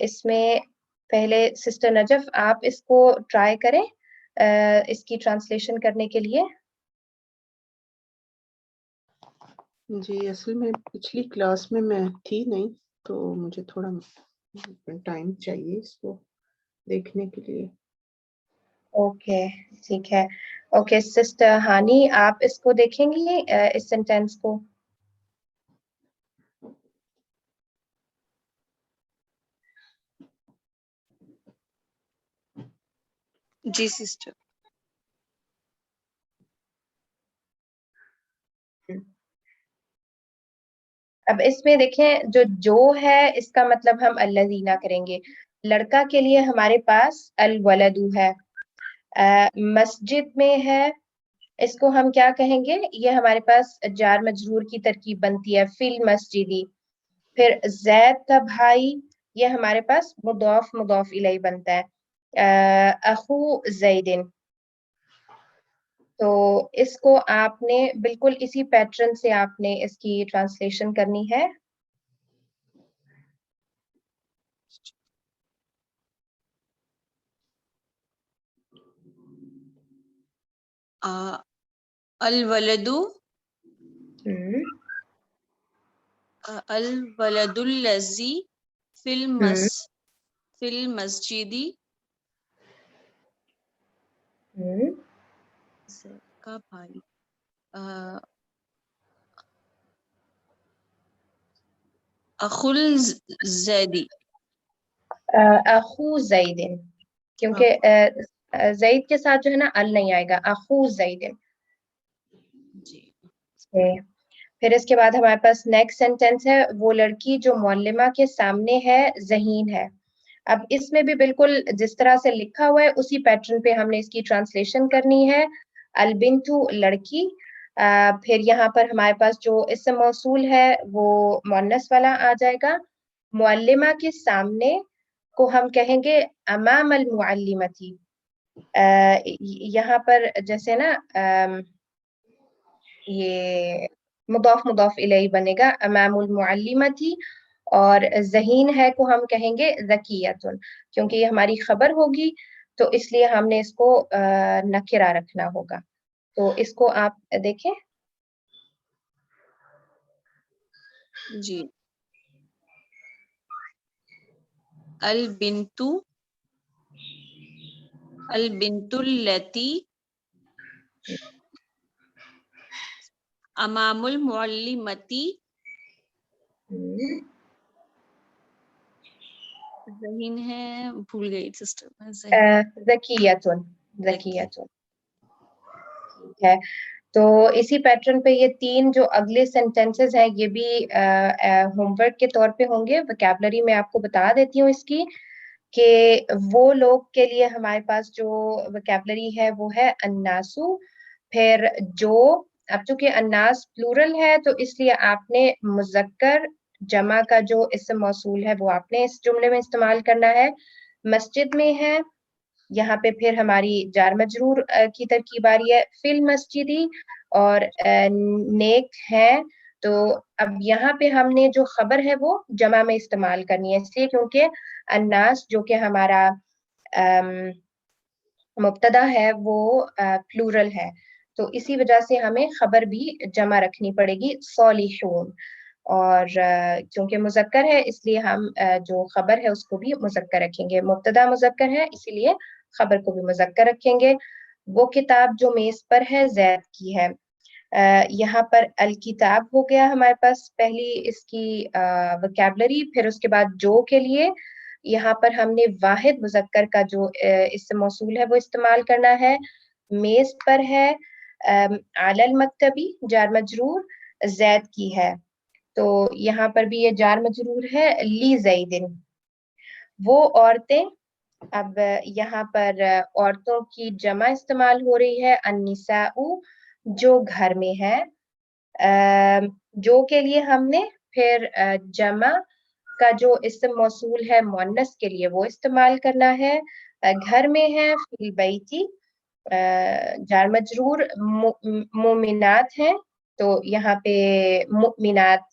اس میں پہلے sister Najaf آپ اس کو ٹرائی کریں اس کی ٹرانسلیشن کرنے کے لیے. جی اصل میں پچھلی کلاس میں تھی نہیں تو مجھے تھوڑا ٹائم چاہیے اس کو دیکھنے کے لیے. اوکے ٹھیک ہے. اوکے سسٹر ہانی آپ اس کو دیکھیں گی اس سینٹینس کو. جی سسٹر. اب اس میں دیکھیں جو ہے اس کا مطلب ہم الذین کریں گے. لڑکا کے لیے ہمارے پاس الولد ہے. مسجد میں ہے اس کو ہم کیا کہیں گے؟ یہ ہمارے پاس جار مجرور کی ترکیب بنتی ہے فی المسجدی. پھر زید کا بھائی یہ ہمارے پاس مضاف مضاف الیہ بنتا ہے اخو زیدن. تو اس کو آپ نے بالکل اسی پیٹرن سے آپ نے اس کی ٹرانسلیشن کرنی ہے. الولد الولد الذی فی المسجد کا بھائی اخل زیدی اخو زیدن کیونکہ زید کے ساتھ جو ہے نا ال نہیں آئے گا اخو زیدن. جی. پھر اس کے بعد ہمارے پاس نیکسٹ سینٹینس ہے وہ لڑکی جو معلمہ کے سامنے ہے ذہین ہے. اب اس میں بھی بالکل جس طرح سے لکھا ہوا ہے اسی پیٹرن پہ ہم نے اس کی ٹرانسلیشن کرنی ہے. البنتو لڑکی. پھر یہاں پر ہمارے پاس جو اسم موصول ہے وہ مؤنث والا آ جائے گا. معلمہ کے سامنے کو ہم کہیں گے امام المعلمتی. یہاں پر جیسے نا یہ مضاف مضاف الیہ بنے گا امام المعلمتی. اور ذہین ہے کو ہم کہیں گے ذکیۃن کیونکہ یہ ہماری خبر ہوگی تو اس لیے ہم نے اس کو نکرہ رکھنا ہوگا. تو اس کو آپ دیکھیں. جی. البنتو التی امام المعلمتی ذہین ہے بھول گئی سسٹر. ذکیۃن ذکیۃن ہے. تو اسی پیٹرن پہ یہ تین جو اگلے سینٹینسز ہیں یہ بھی ہوم ورک کے طور پہ ہوں گے. وکیبلری میں آپ کو بتا دیتی ہوں اس کی کہ وہ لوگ کے لیے ہمارے پاس جو وکیبلری ہے وہ ہے الناسو. پھر جو اب چونکہ الناس پلورل ہے تو اس لیے آپ نے مذکر جمع کا جو اسم موصول ہے وہ آپ نے اس جملے میں استعمال کرنا ہے. مسجد میں ہے یہاں پہ پھر ہماری جار مجرور کی ترکیب آ رہی ہے فی المسجدی. اور نیک ہے تو اب یہاں پہ ہم نے جو خبر ہے وہ جمع میں استعمال کرنی ہے اس لیے کیونکہ الناس جو کہ ہمارا مبتدا ہے وہ پلورل ہے تو اسی وجہ سے ہمیں خبر بھی جمع رکھنی پڑے گی صالحون. اور کیونکہ مذکر ہے اس لیے ہم جو خبر ہے اس کو بھی مذکر رکھیں گے. مبتدا مذکر ہے اسی لیے خبر کو بھی مذکر رکھیں گے. وہ کتاب جو میز پر ہے زید کی ہے. یہاں پر الکتاب ہو گیا ہمارے پاس پہلی اس کی وکیبلری. پھر اس کے بعد جو کے لیے یہاں پر ہم نے واحد مذکر کا جو اسم موصول ہے وہ استعمال کرنا ہے. میز پر ہے علی المکتبی جار مجرور زید کی ہے تو یہاں پر بھی یہ جار مجرور ہے لی زیدن. وہ عورتیں اب یہاں پر عورتوں کی جمع استعمال ہو رہی ہے النساء جو گھر میں ہے. جو کے لیے ہم نے پھر جمع کا جو اسم موصول ہے مؤنث کے لیے وہ استعمال کرنا ہے. گھر میں ہے فی البیتی جار مجرور مومنات ہیں تو یہاں پہ مؤمنات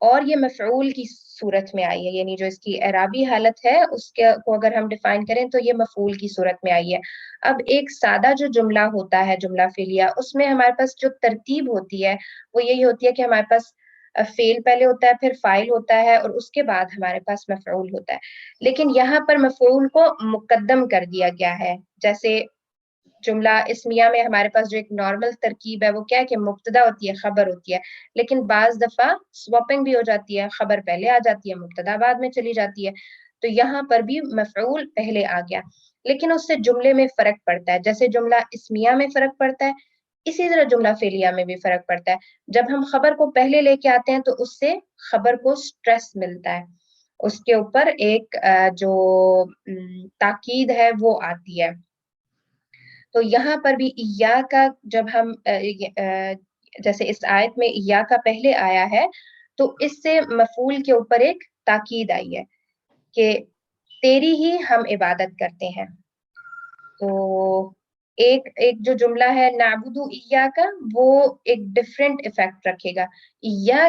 اور یہ مفعول کی صورت میں آئی ہے، یعنی جو اس کی اعرابی حالت ہے اس کو اگر ہم ڈیفائن کریں تو یہ مفعول کی صورت میں آئی ہے۔ اب ایک سادہ جو جملہ ہوتا ہے، جملہ فعلیہ، اس میں ہمارے پاس جو ترتیب ہوتی ہے وہ یہی ہوتی ہے کہ ہمارے پاس فعل پہلے ہوتا ہے، پھر فاعل ہوتا ہے، اور اس کے بعد ہمارے پاس مفعول ہوتا ہے۔ لیکن یہاں پر مفعول کو مقدم کر دیا گیا ہے۔ جیسے جملہ اسمیہ میں ہمارے پاس جو ایک نارمل ترکیب ہے وہ کیا ہے کہ مبتدا ہوتی ہے، خبر ہوتی ہے، لیکن بعض دفعہ سواپنگ بھی ہو جاتی ہے، خبر پہلے آ جاتی ہے، مبتدا بعد میں چلی جاتی ہے، تو یہاں پر بھی مفعول پہلے آ گیا، لیکن اس سے جملے میں فرق پڑتا ہے۔ جیسے جملہ اسمیہ میں فرق پڑتا ہے، اسی طرح جملہ فعلیہ میں بھی فرق پڑتا ہے۔ جب ہم خبر کو پہلے لے کے آتے ہیں تو اس سے خبر کو سٹریس ملتا ہے، اس کے اوپر ایک جو تاکید ہے وہ آتی ہے۔ تو یہاں پر بھی کا جب ہم جیسے اس آیت میں کا پہلے آیا ہے تو اس سے مفعول کے اوپر ایک تاکید آئی ہے کہ تیری ہی ہم عبادت کرتے ہیں۔ تو ایک جو جملہ ہے نعبد کا، وہ ایک ڈفرینٹ ایفیکٹ رکھے گا،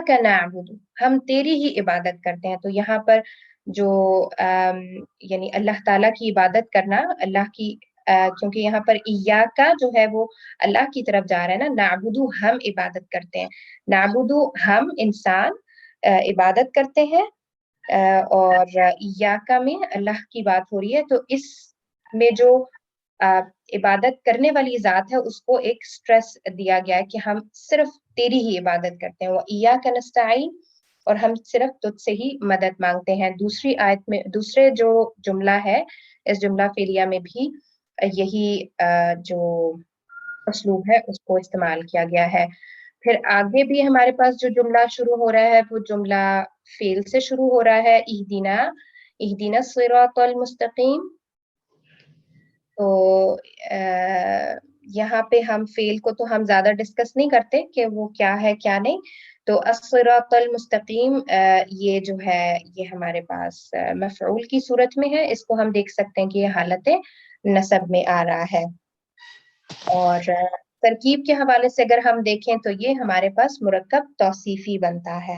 کا نعبد، ہم تیری ہی عبادت کرتے ہیں۔ تو یہاں پر جو یعنی اللہ تعالیٰ کی عبادت کرنا، اللہ کی کیونکہ یہاں پر کا جو ہے وہ اللہ کی طرف جا رہا ہے نا، نعبدو ہم عبادت کرتے ہیں، نعبدو ہم انسان عبادت کرتے ہیں، اور کا میں اللہ کی بات ہو رہی ہے، تو اس میں جو عبادت کرنے والی ذات ہے اس کو ایک سٹریس دیا گیا ہے کہ ہم صرف تیری ہی عبادت کرتے ہیں، وَإِيَّاكَ نَسْتَعِينُ، اور ہم صرف تجھ سے ہی مدد مانگتے ہیں۔ دوسری آیت میں، دوسرے جو جملہ ہے اس جملہ فعلیہ میں بھی یہی جو اسلوب ہے اس کو استعمال کیا گیا ہے۔ پھر آگے بھی ہمارے پاس جو جملہ شروع ہو رہا ہے وہ جملہ فعل سے شروع ہو رہا ہے، اہدنا الصراط المستقیم۔ تو یہاں پہ ہم فعل کو تو ہم زیادہ ڈسکس نہیں کرتے کہ وہ کیا ہے کیا نہیں، تو الصراط المستقیم یہ جو ہے یہ ہمارے پاس مفعول کی صورت میں ہے، اس کو ہم دیکھ سکتے ہیں کہ یہ حالت نصب میں آ رہا ہے۔ اور ترکیب کے حوالے سے اگر ہم دیکھیں تو یہ ہمارے پاس مرکب توصیفی بنتا ہے۔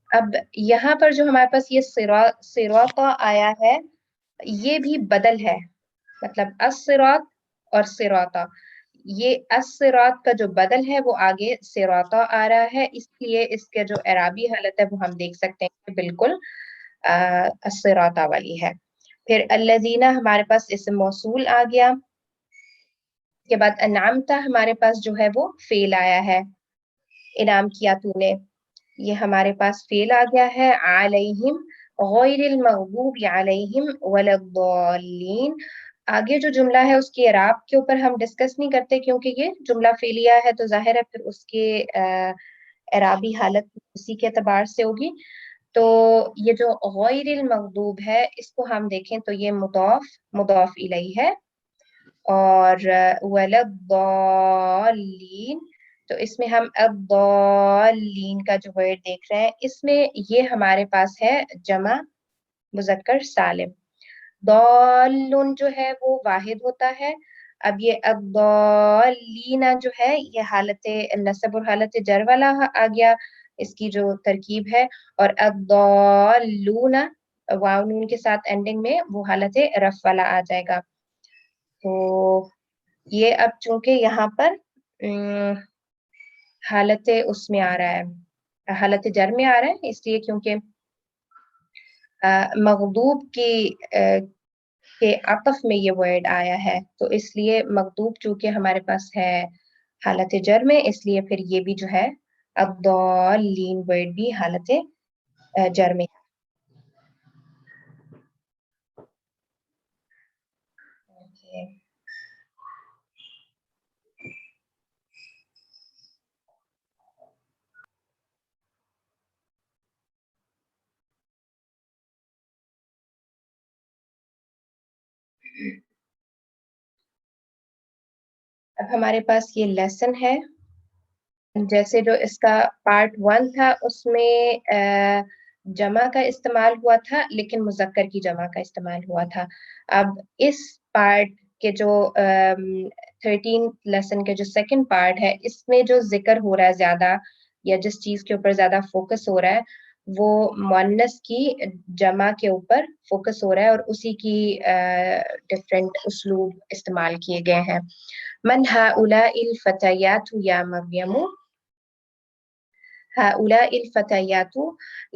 اب یہاں پر جو ہمارے پاس یہ صراط آیا ہے یہ بھی بدل ہے، مطلب الصراط اور صراط، یہ الصراط کا جو بدل ہے وہ آگے صراط آ رہا ہے، اس لیے اس کے جو اعرابی حالت ہے وہ ہم دیکھ سکتے ہیں کہ بالکل الصراط والی ہے۔ پھر الذین ہمارے پاس اسم موصول آ گیا، اس کے بعد انعمت ہمارے پاس جو ہے وہ فعل آیا ہے، انعام کیا تو نے، یہ ہمارے پاس فعل آ گیا ہے، علیہم غیر المغضوب علیہم ولا الضالین۔ آگے جو جملہ ہے اس کی اعراب کے اوپر ہم ڈسکس نہیں کرتے کیونکہ یہ جملہ فعلیہ ہے، تو ظاہر ہے پھر اس کے اعرابی حالت اسی کے اعتبار سے ہوگی۔ تو یہ جو غیر المغضوب ہے اس کو ہم دیکھیں تو یہ مضاف الیہ ہے، اور ولا الضالین، تو اس میں ہم الضالین کا جو ورڈ دیکھ رہے ہیں اس میں یہ ہمارے پاس ہے جمع مذکر سالم، ضالون جو ہے وہ واحد ہوتا ہے۔ اب یہ الضالین جو ہے یہ حالت نصب اور حالت جر والا آ گیا، اس کی جو ترکیب ہے، اور الضالون واو نون کے ساتھ اینڈنگ میں وہ حالت رفع والا آ جائے گا۔ تو یہ اب چونکہ یہاں پر حالت اس میں آ رہا ہے، حالت جر میں آ رہا ہے، اس لیے کیونکہ مغضوب کے عطف میں یہ ورڈ آیا ہے، تو اس لیے مغضوب چونکہ ہمارے پاس ہے حالت جر میں، اس لیے پھر یہ بھی جو ہے الضالین ورڈ بھی حالت جر میں۔ اب ہمارے پاس یہ لیسن ہے، جیسے جو اس کا پارٹ 1 تھا اس میں جمع کا استعمال ہوا تھا لیکن مذکر کی جمع کا استعمال ہوا تھا۔ اب اس پارٹ کے جو 13 لیسن کے جو سیکنڈ پارٹ ہے اس میں جو ذکر ہو رہا ہے زیادہ یا جس چیز کے اوپر زیادہ فوکس ہو رہا ہے وہ مؤنث کی جمع کے اوپر فوکس ہو رہا ہے اور اسی کی ڈفرینٹ اسلوب استعمال کیے گئے ہیں. من هؤلاء الفتيات یا مریم، هؤلاء الفتيات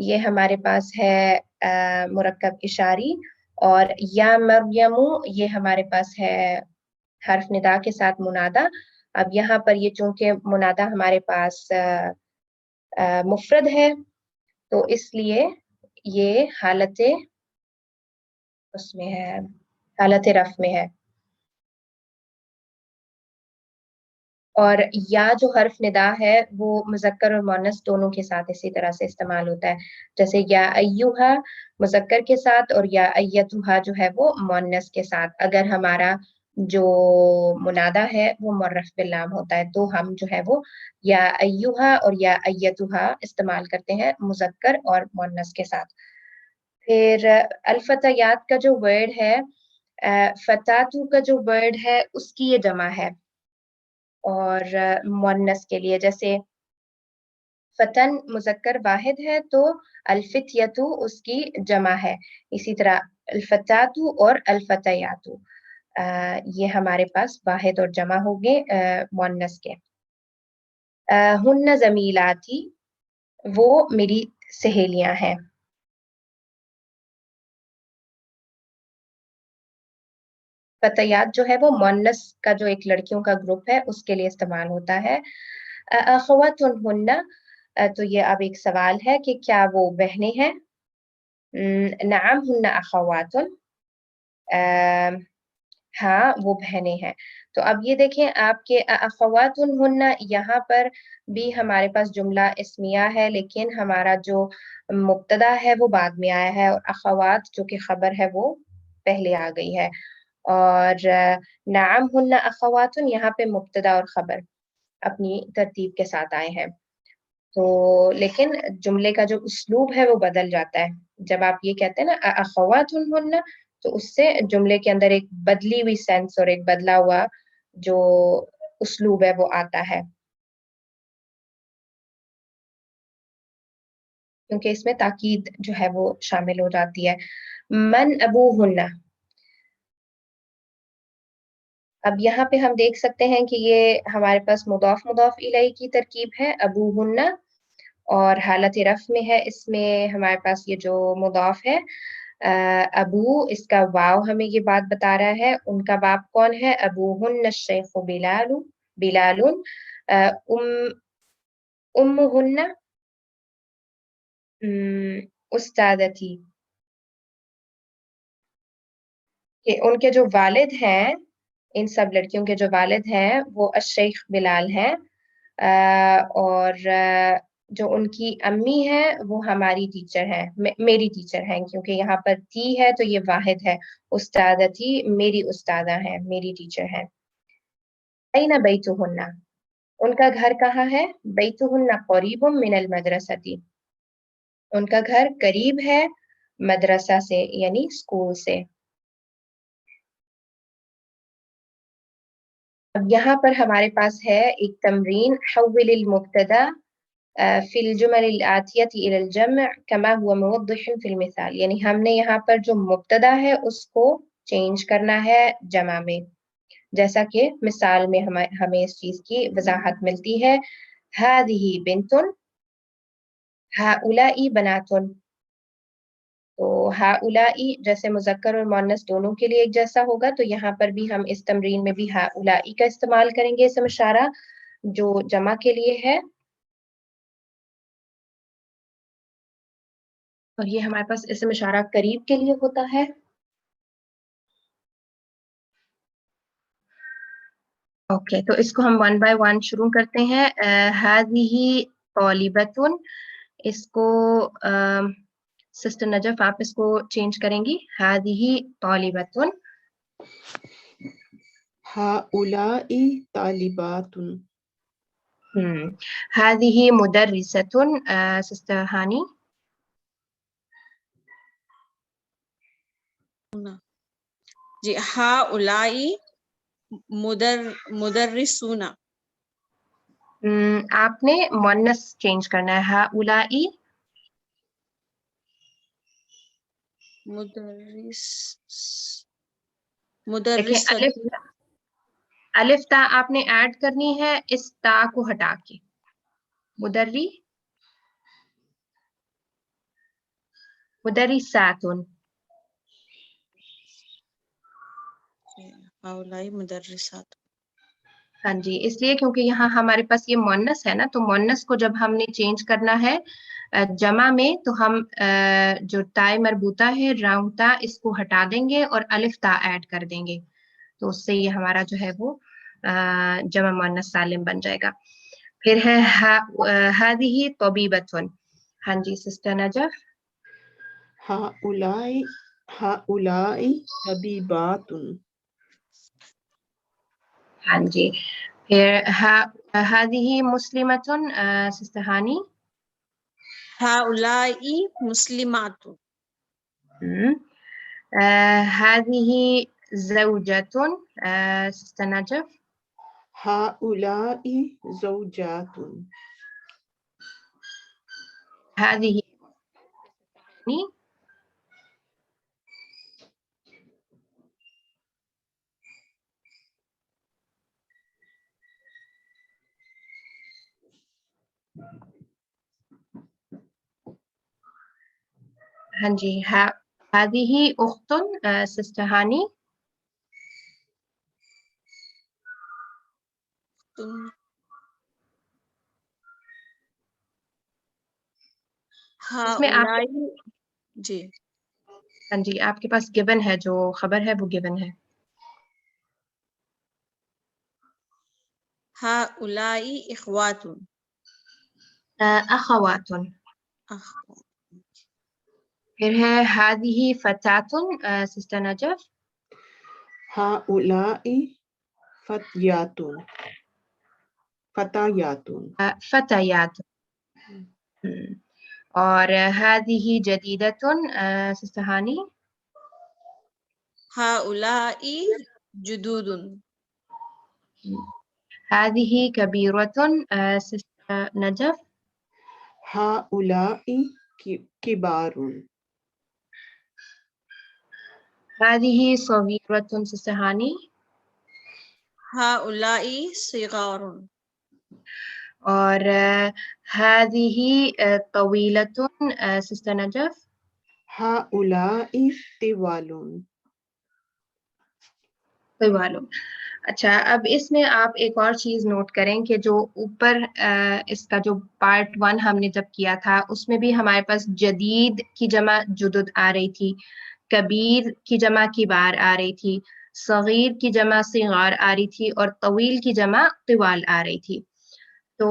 یہ ہمارے پاس ہے مرکب اشاری، اور یا مریم یہ ہمارے پاس ہے حرف ندا کے ساتھ منادا. اب یہاں پر یہ چونکہ منادا ہمارے پاس مفرد ہے تو اس لیے یہ حالت اس میں ہے، حالت رفع میں ہے. اور یا جو حرف ندا ہے وہ مذکر اور مؤنث دونوں کے ساتھ اسی طرح سے استعمال ہوتا ہے، جیسے یا ایھا مذکر کے ساتھ اور یا ایتھا جو ہے وہ مؤنث کے ساتھ. اگر ہمارا جو منادا ہے وہ معرف باللام ہوتا ہے تو ہم جو ہے وہ یا ایھا اور یا ایتھا استعمال کرتے ہیں مذکر اور مؤنث کے ساتھ. پھر الفتیات کا جو ورڈ ہے، فتاتو کا جو ورڈ ہے اس کی یہ جمع ہے اور مؤنث کے لیے جیسے فتن مذکر واحد ہے تو الفتیتو اس کی جمع ہے. اسی طرح الفتاتو اور الفتیاتو یہ ہمارے پاس واحد اور جمع ہو گئے مؤنث کے. ہن زمیلاتی وہ میری سہیلیاں ہیں. فتیات جو ہے وہ مؤنث کا جو ایک لڑکیوں کا گروپ ہے اس کے لیے استعمال ہوتا ہے. اخواتہن تو یہ اب ایک سوال ہے کہ کیا وہ بہنیں ہیں؟ نعم ہن اخوات، ہاں وہ بہنیں ہیں. تو اب یہ دیکھیں آپ کے اخواتہن یہاں پر بھی ہمارے پاس جملہ اسمیہ ہے لیکن ہمارا جو مبتدا ہے وہ بعد میں آیا ہے اور اخوات جو کہ خبر ہے وہ پہلے آ گئی ہے. اور نعم ہن اخوات یہاں پہ مبتدا اور خبر اپنی ترتیب کے ساتھ آئے ہیں. تو لیکن جملے کا جو اسلوب ہے وہ بدل جاتا ہے جب آپ یہ کہتے ہیں نا اخوات ہن، تو اس سے جملے کے اندر ایک بدلی ہوئی سینس اور ایک بدلا ہوا جو اسلوب ہے وہ آتا ہے کیونکہ اس میں تاکید جو ہے وہ شامل ہو جاتی ہے. من ابوہن، اب یہاں پہ ہم دیکھ سکتے ہیں کہ یہ ہمارے پاس مضاف مضاف الیہ کی ترکیب ہے ابوہن، اور حالت رفع میں ہے. اس میں ہمارے پاس یہ جو مضاف ہے ابو، اس کا واو ہمیں یہ بات بتا رہا ہے. ان کا باپ کون ہے؟ ابوہن الشیخ بلال، بلال. امہن استادتی، کہ ان کے جو والد ہیں، ان سب لڑکیوں کے جو والد ہیں وہ الشیخ بلال ہیں، اور جو ان کی امی ہیں وہ ہماری ٹیچر ہیں، میری ٹیچر ہیں، کیونکہ یہاں پر تھی ہے تو یہ واحد ہے. استادتی میری استادہ ہیں، میری ٹیچر ہیں. این بیتہن، ان کا گھر کہاں ہے؟ بیتہن قریب من المدرسۃ، ان کا گھر قریب ہے مدرسہ سے یعنی اسکول سے. اب یہاں پر ہمارے پاس ہے ایک تمرین، حول المبتدا فی الجمل الآتیۃ الی الجمع کما هو موضح فی المثال، یعنی ہم نے یہاں پر جو مبتدا ہے اس کو چینج کرنا ہے جمع میں، جیسا کہ مثال میں ہمیں اس چیز کی وضاحت ملتی ہے. هذه بنت، هؤلاء بنات. تو ہؤلاء جیسے مذکر اور مؤنث دونوں کے لیے ایک جیسا ہوگا تو یہاں پر بھی ہم اس تمرین میں بھی ہؤلاء کا استعمال کریں گے اسم اشارہ جو جمع کے لیے ہے، اور یہ ہمارے پاس اسم اشارہ قریب کے لیے ہوتا ہے. اوکے تو اس کو ہم ون بائی ون شروع کرتے ہیں. هذه طالبۃ، اس کو سسٹر نجف آپ اس کو چینج کریں گی. هذه طالبۃ، هؤلاء طالبات. هذه مدرسة، سسٹر ہانی. جی ہؤلاء مدرسون. آپ نے مؤنث چینج کرنا ہے. ہؤلائی دیکھیں الف تا آپ نے ایڈ کرنی ہے اس تا کو ہٹا کے. مدرساتن. ہؤلائی مدرسات. ہاں جی، اس لیے کیونکہ یہاں ہمارے پاس یہ مؤنث ہے نا، تو مؤنث کو جب ہم نے چینج کرنا ہے جمع میں، تو ہم جو تائے مربوطہ ہے راؤنڈ تا، اس کو ہٹا دیں گے اور الف تا ایڈ کر دیں گے، تو اس سے یہ ہمارا جو ہے وہ جمع مؤنث سالم بن جائے گا. پھر ہے ہذہ طبیبۃ. ہاں جی سسٹر نجف. ہؤلائی طبیبات. ہاں جی. پھر ہذہ مسلمۃ. سسٹر ہانی. ہؤلائی مسلمات. هذه زوجة. Sister Najaf. ہؤلائی زوجات. هذه ہاں جی. هذه أخت. سسٹر ہانی. اس میں آپ ہؤلائی جی ہاں جی آپ کے پاس گیون ہے، جو خبر ہے وہ گیون ہے. ہؤلائی اخوات. اخوات. پھر ہے هذه فتاة. Sister Najaf. ہؤلائی فتیات. فتيات. اور هذه جديدة. سسٹر ہانی. ہؤلائی جدود. هذه كبيرة. Sister Najaf. ہؤلائی کبار. هذه صغيرة. سسٹر ہانی. ہؤلائی صغار. اور هذه طويلة. Sister Najaf. ہؤلائی طوال. کوئی معلوم. اچھا اب اس میں آپ ایک اور چیز نوٹ کریں کہ جو اوپر اس کا جو پارٹ 1 ہم نے جب کیا تھا، اس میں بھی ہمارے پاس جدید کی جمع جدد آ رہی تھی، کبیر کی جمع کبار آ رہی تھی، صغیر کی جمع صغار آ رہی تھی، اور طویل کی جمع طوال آ رہی تھی. تو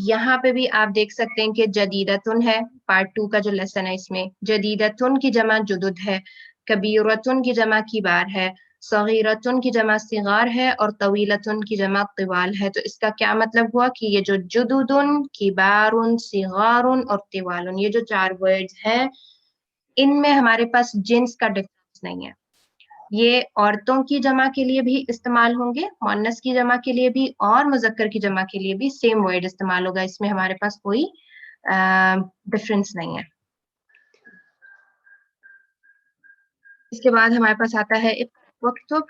یہاں پہ بھی آپ دیکھ سکتے ہیں کہ جدیدتن ہے، پارٹ 2 کا جو لیسن ہے، اس میں جدیدتن کی جمع جدد ہے، کبیرتن کی جمع کبار ہے، صغیرتن کی جمع صغار ہے، اور طویلتن کی جمع طوال ہے. تو اس کا کیا مطلب ہوا کہ یہ جو جدودن، کبارن، صغارن اور طوالن، یہ جو 4 ورڈز ہیں، ان میں ہمارے پاس جنس کا ڈفرنس نہیں ہے. یہ عورتوں کی جمع کے لیے بھی استعمال ہوں گے، مؤنث کی جمع کے لیے بھی، اور مذکر کی جمع کے لیے بھی سیم ورڈ استعمال ہوگا. اس میں ہمارے پاس کوئی ڈفرنس نہیں ہے. اس کے بعد ہمارے پاس آتا ہے وَاکْتُبْ.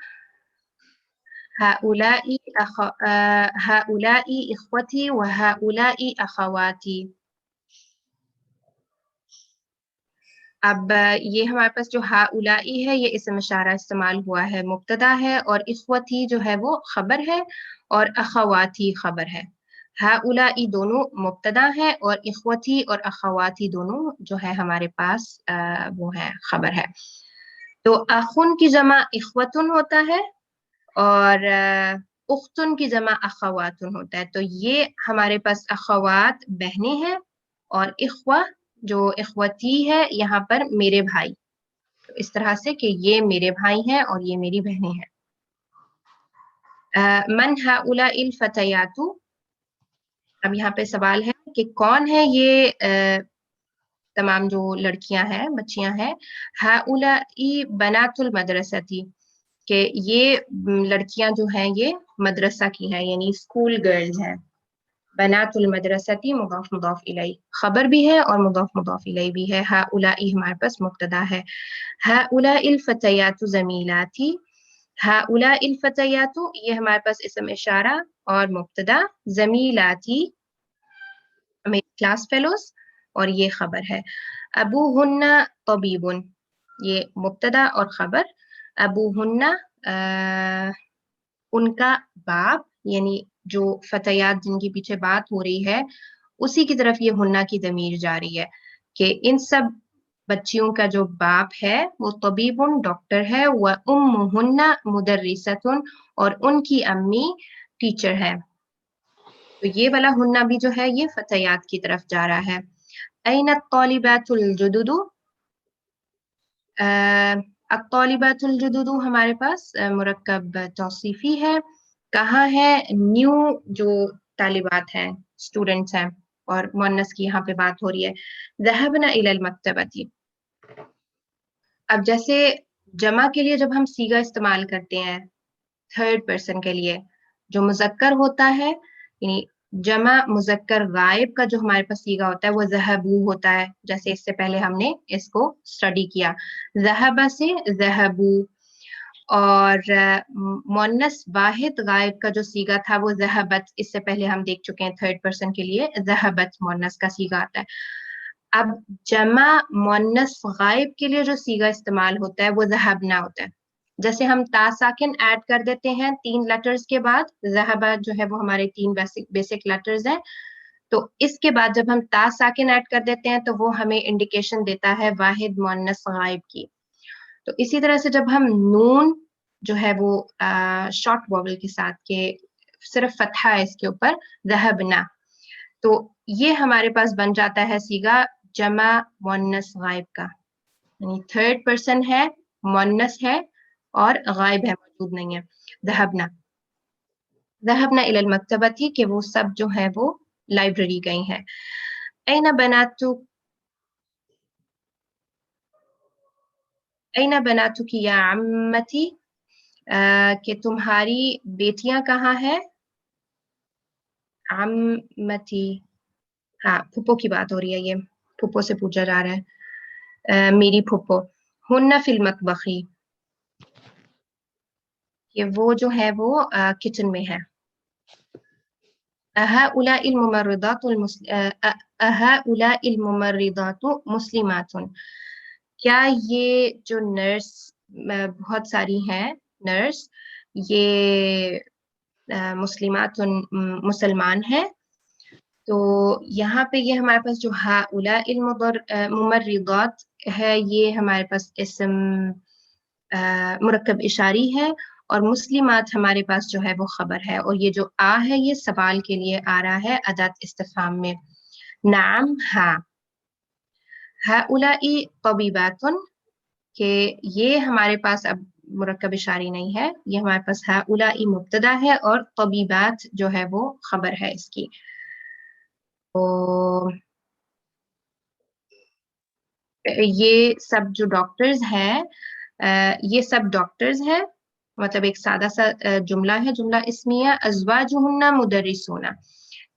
هؤلاء اخوتی وهؤلاء اخواتی. اب یہ ہمارے پاس جو ہؤلائی ہے، یہ اسم اشارہ استعمال ہوا ہے، مبتدا ہے، اور اخوتی جو ہے وہ خبر ہے، اور اخواتی خبر ہے. ہؤلائی دونوں مبتدا ہے، اور اخوتی اور اخواتی دونوں جو ہے ہمارے پاس وہ ہے خبر ہے. تو اخن کی جمع اخوتن ہوتا ہے، اور اختن کی جمع اخواتن ہوتا ہے. تو یہ ہمارے پاس اخوات بہنیں ہیں، اور اخوہ جو اخوتی ہے یہاں پر میرے بھائی. تو اس طرح سے کہ یہ میرے بھائی ہیں اور یہ میری بہنیں ہیں. من هؤلاء الفتيات. اب یہاں پہ سوال ہے کہ کون ہے یہ تمام جو لڑکیاں ہیں، بچیاں ہیں. هؤلاء بنات المدرسة. کہ یہ لڑکیاں جو ہیں یہ مدرسہ کی ہیں یعنی اسکول گرلز ہیں. بنات المدرستی مضاف مضاف الیہ خبر بھی ہے اور مضاف مضاف الیہ بھی ہے. ہؤلاء ہمارے پاس مبتدا ہے. ہؤلاء الفتیات زمیلاتی. ہؤلاء الفتیات یہ ہمارے پاس اسم اشارہ اور مبتدا. زمیلاتی میری کلاس فیلوز اور یہ خبر ہے. ابوہن طبیب یہ مبتدا اور خبر. ابوہن ان کا باپ یعنی جو فتیات جن کے پیچھے بات ہو رہی ہے اسی کی طرف یہ ہنہ کی ضمیر جا رہی ہے کہ ان سب بچیوں کا جو باپ ہے وہ طبیب ڈاکٹر ہے. وَأُمُّهُنَّ مُدَرِّسَةٌ اور ان کی امی ٹیچر ہے. تو یہ والا ہنہ بھی جو ہے یہ فتیات کی طرف جا رہا ہے. أَيْنَ الطَّالِبَاتُ الْجُدُدُ الطالبات الجدد ہمارے پاس مرکب توصیفی ہے. کہاں ہے نیو جو طالبات ہیں اسٹوڈنٹس ہیں اور مؤنث کی یہاں پہ بات ہو رہی ہے. ذهبنا إلى المكتبة. اب جیسے جمع کے لیے جب ہم صیغہ استعمال کرتے ہیں تھرڈ پرسن کے لیے جو مذکر ہوتا ہے یعنی جمع مذکر غائب کا جو ہمارے پاس صیغہ ہوتا ہے وہ ذهبوا ہوتا ہے. جیسے اس سے پہلے ہم نے اس کو اسٹڈی کیا. ذهب سے ذهبوا. اور مؤنث واحد غائب کا جو صیغہ تھا وہ ذهبت. اس سے پہلے ہم دیکھ چکے ہیں تھرڈ پرسن کے لیے ذهبت مؤنث کا صیغہ آتا ہے. اب جمع مؤنث غائب کے لیے جو صیغہ استعمال ہوتا ہے وہ ذهبنا ہوتا ہے. جیسے ہم تا ساکن ایڈ کر دیتے ہیں 3 لیٹرز کے بعد. ذهب جو ہے وہ ہمارے 3 بیسک لیٹرز ہیں. تو اس کے بعد جب ہم تا ساکن ایڈ کر دیتے ہیں تو وہ ہمیں انڈیکیشن دیتا ہے واحد مؤنث غائب کی. تو اسی طرح سے جب ہم نون جو ہے وہ شارٹ واول کے ساتھ کہ صرف فتحہ ہے اس کے اوپر ذهبنا تو یہ ہمارے پاس بن جاتا ہے صیغہ جمع مؤنث غائب کا یعنی تھرڈ پرسن ہے مؤنث ہے اور غائب ہے موجود نہیں ہے. ذهبنا إلى المكتبة کہ وہ سب جو ہے وہ لائبریری گئی ہیں. أين بناتك يا عمتي کہ تمہاری بیٹیاں کہاں ہیں. عمتی ہاں پھپھو کی بات ہو رہی ہے. یہ پھپھو سے پوچھا جا رہا ہے میری پھپھو. ہن فی المطبخ کہ وہ جو ہے وہ کچن میں ہے. هؤلاء الممرضات مسلمات کیا یہ جو نرس بہت ساری ہیں نرس یہ مسلمات مسلمان ہیں. تو یہاں پہ یہ ہمارے پاس جو هؤلاء الممرضات ہے یہ ہمارے پاس اسم مرکب اشاری ہے اور مسلمات ہمارے پاس جو ہے وہ خبر ہے. اور یہ جو ہے یہ سوال کے لیے آ رہا ہے اداة استفہام میں. نعم ہاں. هؤلاء طبیبات کہ یہ ہمارے پاس اب مرکب اشاری نہیں ہے یہ ہمارے پاس هؤلاء مبتدا ہے اور طبیبات جو ہے وہ خبر ہے اس کی. تو یہ سب جو ڈاکٹرز ہیں یہ سب ڈاکٹرز ہیں مطلب ایک سادہ سا جملہ ہے جملہ اسمیہ. ازواجہن مدرسون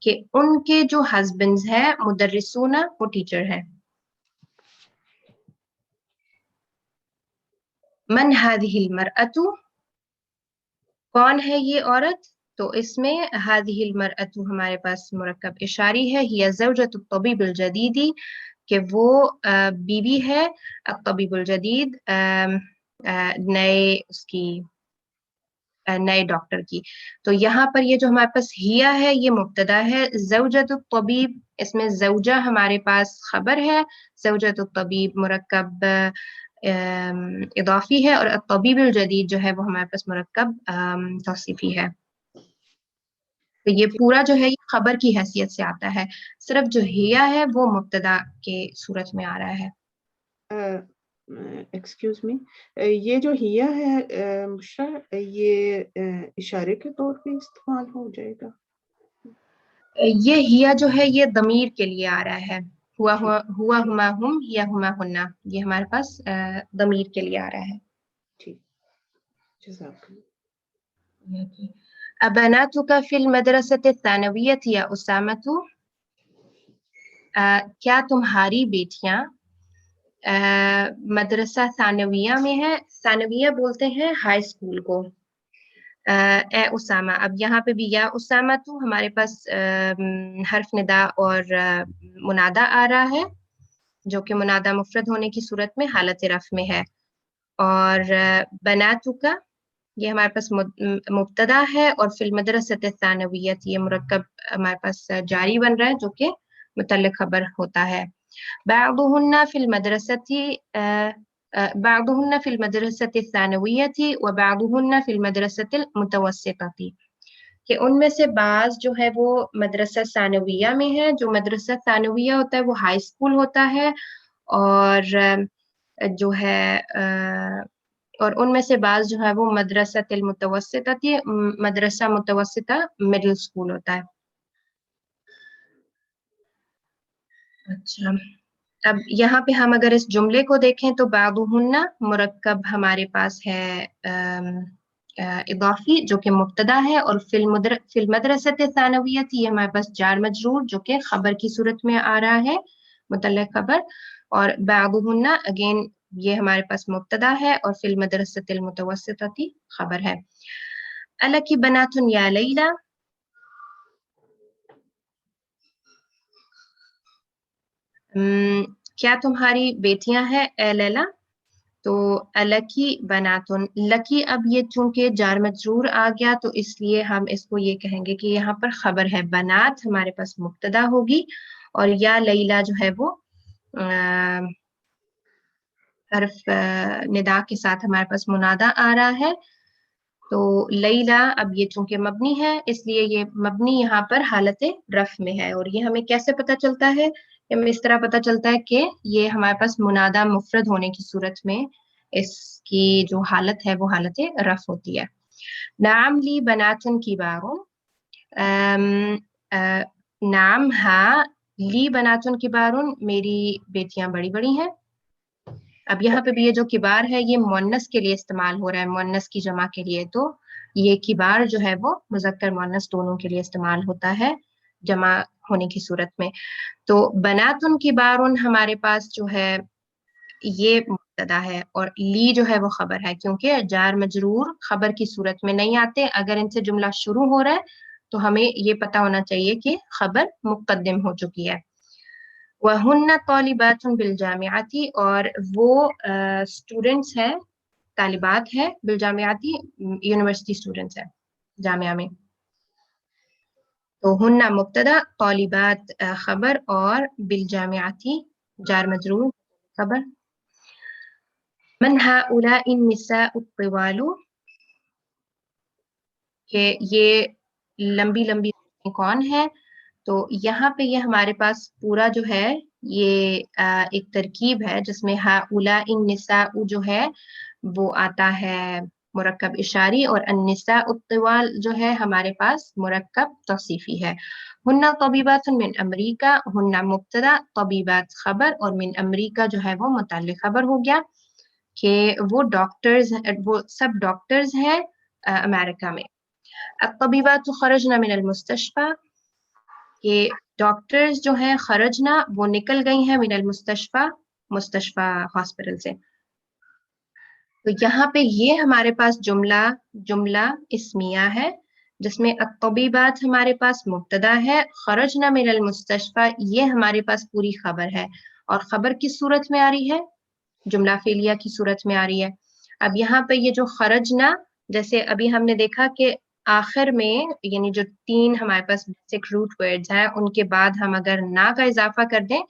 کہ ان کے جو ہسبینڈز ہیں مدرسون وہ ٹیچر ہیں. من هذه المرأة کون ہے یہ عورت. تو اس میں هذه المرأة ہمارے پاس مرکب اشاری ہے. هي زوجة الطبيب الجديد کہ وہ بیوی ہے الطبیب الجدید نئے اس کی نئے ڈاکٹر کی. تو یہاں پر یہ جو ہمارے پاس ہیا ہے یہ مبتدا ہے. زوجۃ الطبیب اس میں زوجہ ہمارے پاس خبر ہے. زوجۃ الطبیب مرکب اضافی ہے اور الطبیب الجدید جو ہے وہ ہمارے پاس مرکب توصیفی ہے. تو یہ پورا جو ہے یہ خبر کی حیثیت سے آتا ہے. صرف جو ہیا ہے وہ مبتدا کے صورت میں آ رہا ہے. ایکسکیوز می یہ جو ہیا ہے بشرا یہ اشارے کے طور پہ استعمال ہو جائے گا. یہ ہیا جو ہے یہ ضمیر کے لیے آ رہا ہے. ہوا ہما ہم یا ہما ہننا یہ ہمارے پاس ضمیر کے لیے آ رہا ہے. ٹھیک جزاک أبناتك في المدرسة الثانوية يا أسامة؟ کیا تمہاری بیٹیاں مدرسہ ثانویہ میں ہے؟ ثانویہ بولتے ہیں ہائی اسکول کو. اے اسامہ، اب یہاں پہ بھی یا اسامہ تو ہمارے پاس حرف ندا اور منادا آ رہا ہے، جو کہ منادا مفرد ہونے کی صورت میں حالت رفع میں ہے. اور بناتو کا یہ ہمارے پاس مبتدا ہے، اور فی المدرسۃ الثانویۃ یہ مرکب ہمارے پاس جاری بن رہا ہے جو کہ متعلق خبر ہوتا ہے. بعضهن فی المدرسۃ بعضهن فی المدرسۃ الثانویۃ وبعضهن فی المدرسۃ المتوسطۃ، کہ ان میں سے بعض جو ہے وہ مدرسہ ثانویہ میں ہے. جو مدرسہ ثانویہ ہوتا ہے وہ ہائی اسکول ہوتا ہے، اور جو ہے اور ان میں سے بعض جو ہے وہ مدرسہ المتوسطہ تھی، مدرسہ متوسطہ مڈل اسکول ہوتا ہے. اچھا، اب یہاں پہ ہم اگر اس جملے کو دیکھیں تو بعضهن مرکب ہمارے پاس ہے اضافی جو کہ مبتدا ہے، اور فی المدرسۃ الثانویہ یہ ہمارے پاس جار مجرور جو کہ خبر کی صورت میں آ رہا ہے، متعلق خبر. اور بعضهن اگین یہ ہمارے پاس مبتدا ہے، اور فی المدرسۃ المتوسطۃ خبر ہے. الکی بنات یا لیلی، کیا تمہاری بیٹیاں ہیں اے لیلا؟ تو الکی بناتن، لکی اب یہ چونکہ جار مجرور آ گیا تو اس لیے ہم اس کو یہ کہیں گے کہ یہاں پر خبر ہے. بنات ہمارے پاس مبتدا ہوگی، اور یا لیلا جو ہے وہ حرف ندا کے ساتھ ہمارے پاس منادا آ رہا ہے. تو لیلا اب یہ چونکہ مبنی ہے اس لیے یہ مبنی یہاں پر حالت رفع میں ہے. اور یہ ہمیں کیسے پتہ چلتا ہے؟ ہمیں اس طرح پتہ چلتا ہے کہ یہ ہمارے پاس منادا مفرد ہونے کی صورت میں اس کی جو حالت ہے وہ حالت رفع ہوتی ہے. نعم لی بناتن کبار، نعم ہاں، لی بناتن کبار میری بیٹیاں بڑی بڑی ہیں. اب یہاں پہ بھی یہ جو کبار ہے یہ مؤنث کے لیے استعمال ہو رہا ہے، مؤنث کی جمع کے لیے. تو یہ کبار جو ہے وہ مذکر مؤنث دونوں کے لیے استعمال ہوتا ہے جمع ہونے کی صورت میں. تو بناتن کبارن ہمارے پاس جو ہے یہ مبتدا ہے، اور لی جو ہے وہ خبر ہے، کیونکہ جار مجرور خبر کی صورت میں نہیں آتے. اگر ان سے جملہ شروع ہو رہا ہے تو ہمیں یہ پتہ ہونا چاہیے کہ خبر مقدم ہو چکی ہے. وَهُنَّ طَالِبَاتٌ بِالْجَامِعَةِ، اور وہ اسٹوڈنٹس ہیں، طالبات ہیں، بالجامعاتی یونیورسٹی اسٹوڈنٹس ہیں جامعہ میں. تو ہن مبتدا، طالبات خبر، اور بالجامعاتی جار مجرور خبر. من هؤلاء النساء الطوال، کہ یہ لمبی لمبی کون ہے؟ تو یہاں پہ یہ ہمارے پاس پورا جو ہے یہ ایک ترکیب ہے جس میں ہؤلاء النساء جو ہے وہ آتا ہے مرکب اشاری، اور النساء الطوال جو ہے ہمارے پاس مرکب توصیفی ہے. ہن طبیبات من امریکہ، ہن مبتدا، طبیبات خبر، اور من امریکہ جو ہے وہ متعلق خبر ہو گیا کہ وہ ڈاکٹرز، وہ سب ڈاکٹرز ہیں امریکہ میں. الطبیبات خرجنا من المستشفى، کہ ڈاکٹرز جو ہیں خرجنا وہ نکل گئی ہیں من المستشفى، مستشفى ہاسپٹل سے. تو یہاں پہ یہ ہمارے پاس جملہ اسمیہ ہے جس میں الطبیبات ہمارے پاس مبتدا ہے، خرجنا من المستشفى یہ ہمارے پاس پوری خبر ہے، اور خبر کس صورت میں آ رہی ہے؟ جملہ فعلیہ کی صورت میں آ رہی ہے. اب یہاں پہ یہ جو خرجنا، جیسے ابھی ہم نے دیکھا کہ آخر میں یعنی جو 3 ہمارے پاس بیسک روٹ ورڈز ہیں ان کے بعد ہم اگر نا کا اضافہ کر دیں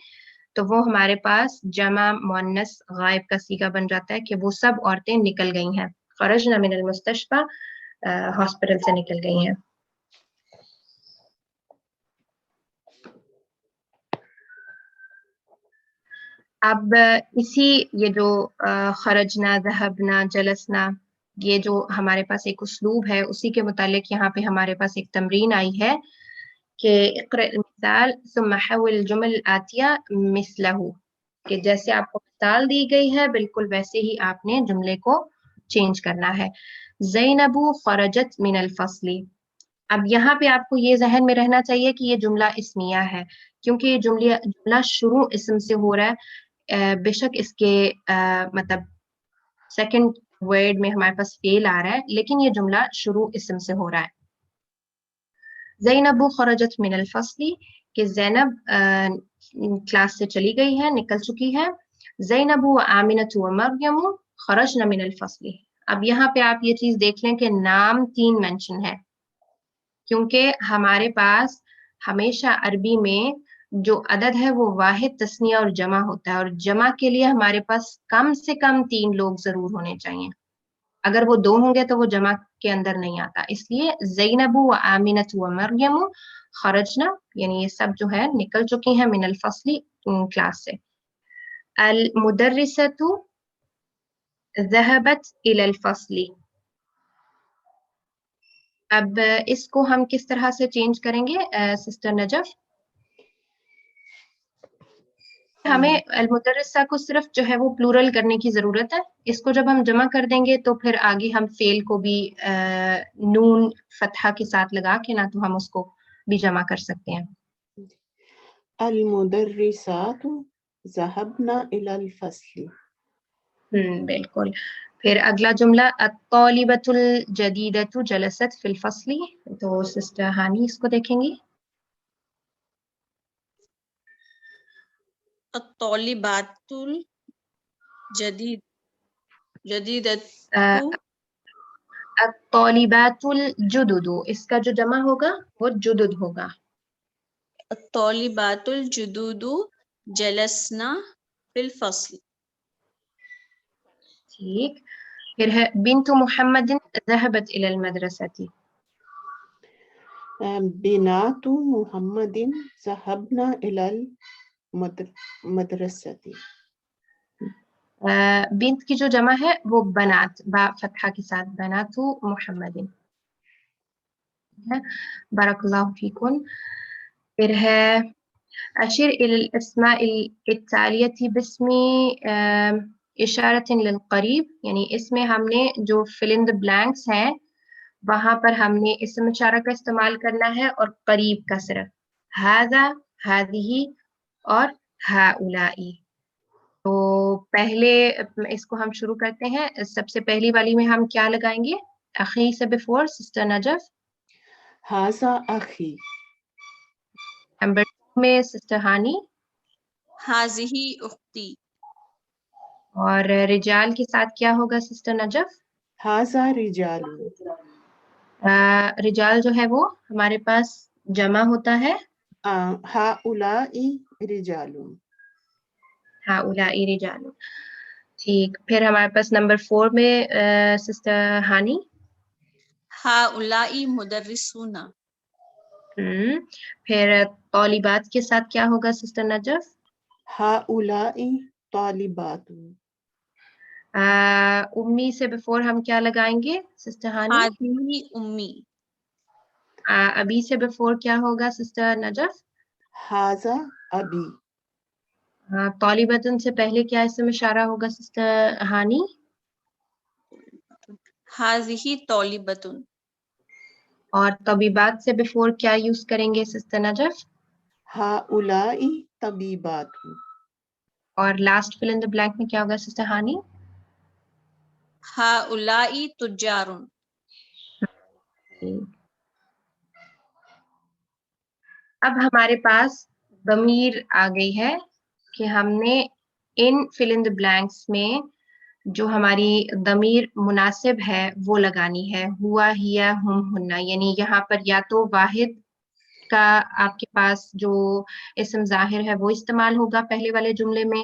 تو وہ ہمارے پاس جمع مؤنث غائب کا صیغہ بن جاتا ہے کہ وہ سب عورتیں نکل گئی ہیں. خرجنا من المستشفى ہاسپٹل سے نکل گئی ہیں. اب اسی یہ جو خرجنا، ذهبنا، جلسنا، یہ جو ہمارے پاس ایک اسلوب ہے اسی کے متعلق یہاں پہ ہمارے پاس ایک تمرین آئی ہے کہ اقرأ المثال ثم حول الجمل الآتیہ مثلہ، کہ جیسے آپ کو مثال دی گئی ہے بالکل ویسے ہی آپ نے جملے کو چینج کرنا ہے. زینب خرجت من الفصل. اب یہاں پہ آپ کو یہ ذہن میں رہنا چاہیے کہ یہ جملہ اسمیہ ہے، کیونکہ یہ جملہ شروع اسم سے ہو رہا ہے. بے شک اس کے مطلب سیکنڈ ورڈ میں ہمارے پاس فعل آ رہا ہے، لیکن یہ جملہ شروع اسم سے ہو رہا ہے. زینب خرجت من الفصل کہ زینب کلاس سے چلی گئی ہے، نکل چکی ہے. زینب و آمنۃ و مریم خرجن من الفصل. اب یہاں پہ آپ یہ چیز دیکھ لیں کہ نام 3 مینشن ہے، کیونکہ ہمارے پاس ہمیشہ عربی میں جو عدد ہے وہ واحد، تثنیہ اور جمع ہوتا ہے، اور جمع کے لیے ہمارے پاس کم سے کم 3 لوگ ضرور ہونے چاہیے. اگر وہ 2 ہوں گے تو وہ جمع کے اندر نہیں آتا. اس لیے زینب و آمنۃ و مریم خرجنا یعنی یہ سب جو ہے نکل چکی ہیں من الفصل کلاس سے. المدرسۃ ذهبت الى الفصل. اب اس کو ہم کس طرح سے چینج کریں گے سسٹر نجف؟ ہمیں المدرسہ کو صرف جو ہے وہ پلورل کرنے کی ضرورت ہے. اس کو جب ہم جمع کر دیں گے تو پھر آگے ہم فعل کو بھی نون فتحہ کے ساتھ لگا کے نا تو ہم اس کو بھی جمع کر سکتے ہیں. المدرسات ذهبنا الى الفصل. بالکل. پھر اگلا جملہ الطالبۃ الجدیدۃ جلست فی الفصل. تو سسٹر ہانی اس کو دیکھیں گی. الطالبات جدیدۃ الطالبات الجدد، اس کا جو جمع ہوگا وہ جدد ہوگا. الطالبات الجدود جلسنا فی الفصل. ٹھیک. پھر ہے بنت محمد ذهبت الى المدرسة. بنات محمد ذهبنا الى المدرسة. بنت کی جو جمع ہے وہ بنات، با فتحہ کے ساتھ، بنات محمد. بارک اللہ فیکن. پھر ہے اشر الى الاسماء التالیۃ باسم اشارۃ للقریب، یعنی اس میں ہم نے جو فل ان دی بلینکس ہیں وہاں پر ہم نے اسم اشارہ کا استعمال کرنا ہے اور قریب کا صرف. ھذا، ھذہ اور ھؤلاء. تو پہلے اس کو ہم شروع کرتے ہیں. سب سے پہلی والی میں ہم کیا لگائیں گے اخی سے بفور سسٹر نجف؟ ھذا اخی. نمبر 2 میں سسٹر ہانی. ھذہ اختی. اور رجال کے ساتھ کیا ہوگا سسٹر نجف؟ ھذا رجال. رجال جو ہے وہ ہمارے پاس جمع ہوتا ہے ھؤلاء رجال. ھؤلاء رجال. ٹھیک. پھر ہمارے پاس نمبر 4 میں سسٹر ہانی. ھؤلاء مدرسون. پھر طالبات کے ساتھ کیا ہوگا سسٹر نجف؟ ھؤلاء طالبات. امی سے بفور ہم کیا لگائیں گے سسٹر ہانی؟ ھذہ امی. ابھی سے بفور کیا ہوگا سسٹر نجف؟ ھذا ابی. طالبتن سے پہلے کیا اسم اشارہ ہوگا سسٹر ہانی؟ ھذہ طالبۃ. اور طبیبات سے بفور کیا یوز کریں گے سسٹر نجف؟ ھؤلاء طبیبات. اور لاسٹ فل ان دی بلینک میں کیا ہوگا سسٹر ہانی؟ ھؤلاء تجار. اب ہمارے پاس ضمیر آ گئی ہے کہ ہم نے ان فل ان دی بلینکس میں جو ہماری ضمیر مناسب ہے وہ لگانی ہے. ہوا، ہیا، ہم، ہننا. یعنی یہاں پر یا تو واحد کا آپ کے پاس جو اسم ظاہر ہے وہ استعمال ہوگا پہلے والے جملے میں،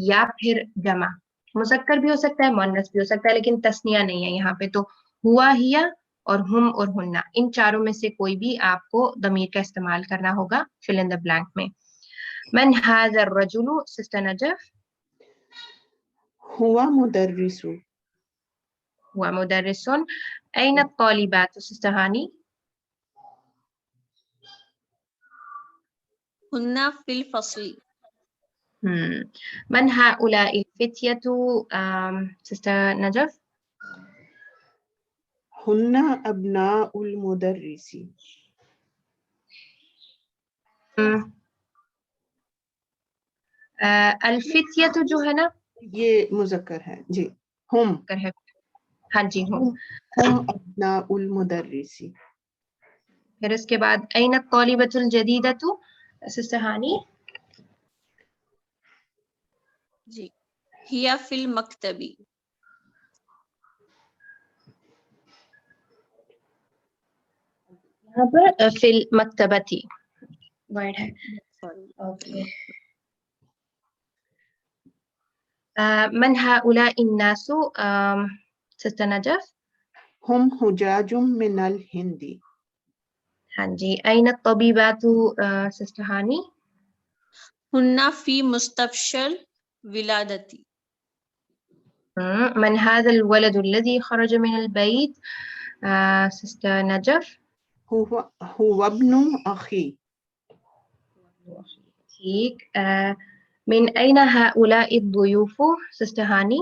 یا پھر جمع. مذکر بھی ہو سکتا ہے، مؤنث بھی ہو سکتا ہے، لیکن تثنیہ نہیں ہے یہاں پہ. تو ہوا، ہیا اور ہم اور ہننا، ان چاروں میں سے کوئی بھی آپ کو ضمیر کا استعمال کرنا ہوگا فل ان دی بلینک میں. من ھذا الرجل سسٹر نجف؟ ہوا مدرس. هو مدرس. أين الطالبات سسٹر ہانی؟ ہن فی الفصل. من هؤلاء الفتية سسٹر نجف؟ ہن ابناء المدرسی. الفتیہ تو جو ہے نا یہ مذکر ہے جی. ہم ہے. ہاں جی ہوں. ہم ابناء المدرسی. پھر اس کے بعد این الطالبۃ الجدیدۃ سسٹر ہانی. جی ہیا فی المکتبی. یہاں پر فی المکتبۃ ورڈ ہے. اوکے. من هؤلاء الناس سسٹر نجف. ہم حجاج من الہند. ہاں جی. N الطبیبات sister ہانی. ہن فی مستبشر ولادتی. من هذا الولد الذي خرج من البيت سسٹر نجف. هو ابن اخی. ٹھیک. من أين هؤلاء الضيوف سسٹر ہانی.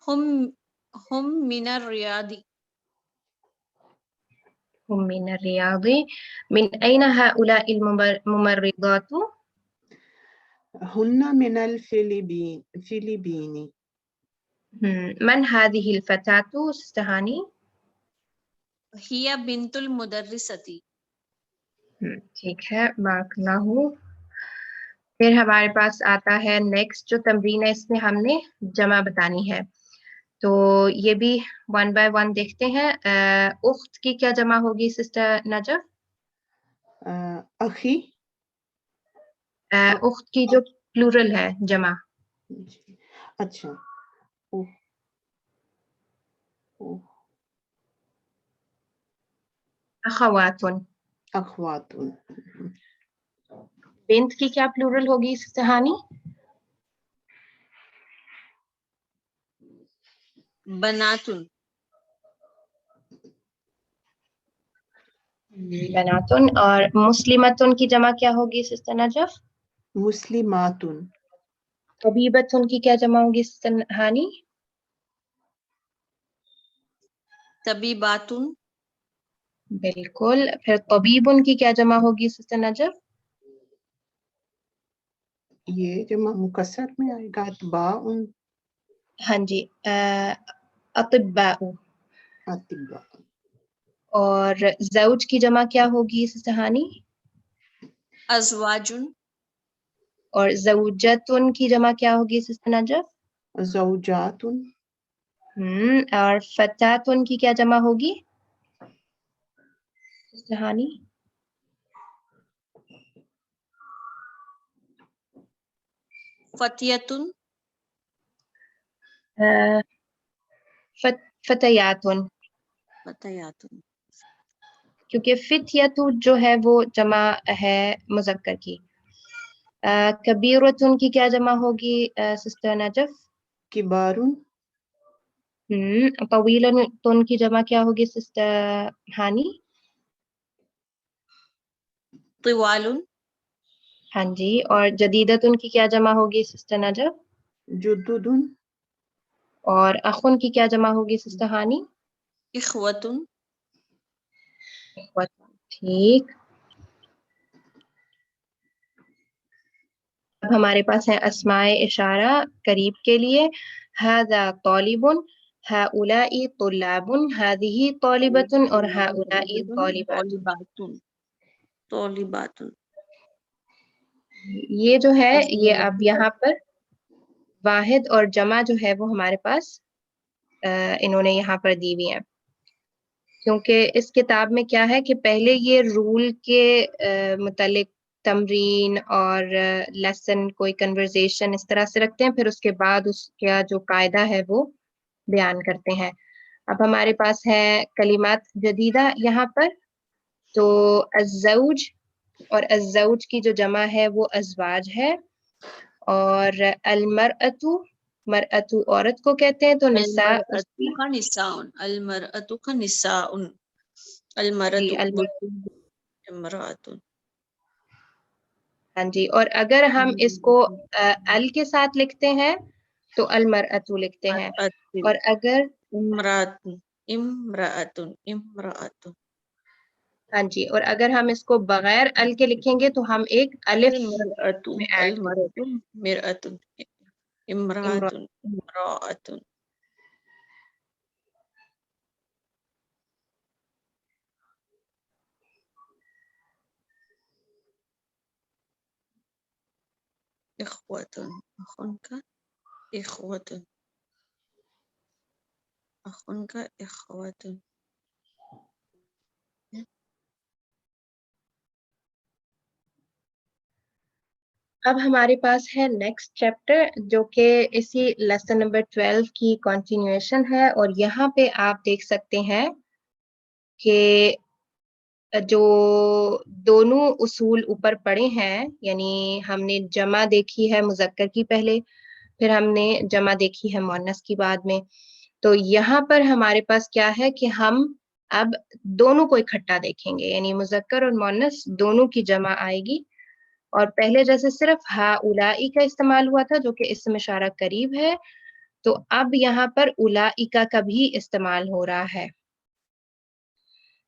ہم من الریاض. هم من الرياض. من أين هؤلاء الممرضات. ہن من الفلبین. من هذه الفتاة سسٹر ہانی. ہیا بنت المدرستی. ٹھیک ہے. مارک نہ ہو. پھر ہمارے پاس آتا ہے نیکسٹ جو تمرین ہے، اس میں ہم نے جمع بتانی ہے. تو یہ بھی 1 by 1 دیکھتے ہیں. اخت کی کیا جمع ہوگی سسٹر نجف؟ اخی. اخت کی جو پلورل ہے جمع. اچھا. اخوات. اخوات. بنت کی کیا پلورل ہوگی سسٹر ہانی؟ بناتن. بناتن. اور مسلمتن کی جمع کیا ہوگی سسٹر نجف؟ مسلمات. طبیبتن کی کیا جمع ہوگی سسٹر ہانی؟ طبیباتن. بالکل. پھر طبیبن کی کیا جمع ہوگی سسٹر نجف؟ یہ جمع مکسر میں آئے گا اتباء. ہاں جی. اطباء. اطباء. اور زوج کی جمع کیا ہوگی سسٹر ہانی؟ ازواجن. اور زوجتن کی جمع کیا ہوگی سسٹر نجف؟ زوجات. اور فتاتن کی کیا جمع ہوگی سسٹر ہانی؟ فتیتن. فتیاتن. فتیاتن. کیونکہ فتیت جو ہے وہ جمع ہے مذکر کی. کبیرتن کی کیا جمع ہوگی سسٹر نجف؟ کبار. طویلتن کی جمع کیا ہوگی سسٹر ہانی؟ طوال. ہاں جی. اور جدیدتن کی کیا جمع ہوگی سسٹر نجف؟ جدد. اور اخن کی کیا جمع ہوگی سسٹر ہانی؟ اخوتن. ٹھیک. اب ہمارے پاس ہے اسماء اشارہ قریب کے لیے. ھذا طالب، ھؤلاء طلاب، ھذہ طالبۃ اور ھؤلاء طالبات. طالباتن. یہ جو ہے یہ اب یہاں پر واحد اور جمع جو ہے وہ ہمارے پاس انہوں نے یہاں پر دی ہوئی ہیں. کیونکہ اس کتاب میں کیا ہے کہ پہلے یہ رول کے متعلق تمرین اور لیسن کوئی کنورزیشن اس طرح سے رکھتے ہیں، پھر اس کے بعد اس کا جو قاعدہ ہے وہ بیان کرتے ہیں. اب ہمارے پاس ہے کلمات جدیدہ یہاں پر. تو الزوج اور الزوج کی جو جمع ہے وہ ازواج ہے. اور المرأۃ، مرأۃ عورت کو کہتے ہیں تو نساء المرأۃ کا نساء. المرأۃ کا نساء. المرأۃ امرأۃ. ہاں جی. اور اگر ہم اس کو ال کے ساتھ لکھتے ہیں تو المرأتو لکھتے ہیں. اور اگر امراتن امراتن امراتن ہاں جی، اور اگر ہم اس کو بغیر ال کے لکھیں گے تو ہم ایک الف المرأتن میں ایڈ المرأتن مرأتن امراتن امراتن اخوتن اخن کا اخوتن اخن کا اخوتن. اب ہمارے پاس ہے نیکسٹ چیپٹر جو کہ اسی لیسن نمبر 12 کی کنٹینیویشن ہے. اور یہاں پہ آپ دیکھ سکتے ہیں کہ جو دونوں اصول اوپر پڑے ہیں، یعنی ہم نے جمع دیکھی ہے مذکر کی پہلے، پھر ہم نے جمع دیکھی ہے مؤنث کی بعد میں. تو یہاں پر ہمارے پاس کیا ہے کہ ہم اب دونوں کو اکٹھا دیکھیں گے، یعنی مذکر اور مؤنث دونوں کی جمع آئے گی. اور پہلے جیسے صرف ہا اولائی کا استعمال ہوا تھا جو کہ اسم اشارہ قریب ہے، تو اب یہاں پر اولائکا کا بھی استعمال ہو رہا ہے.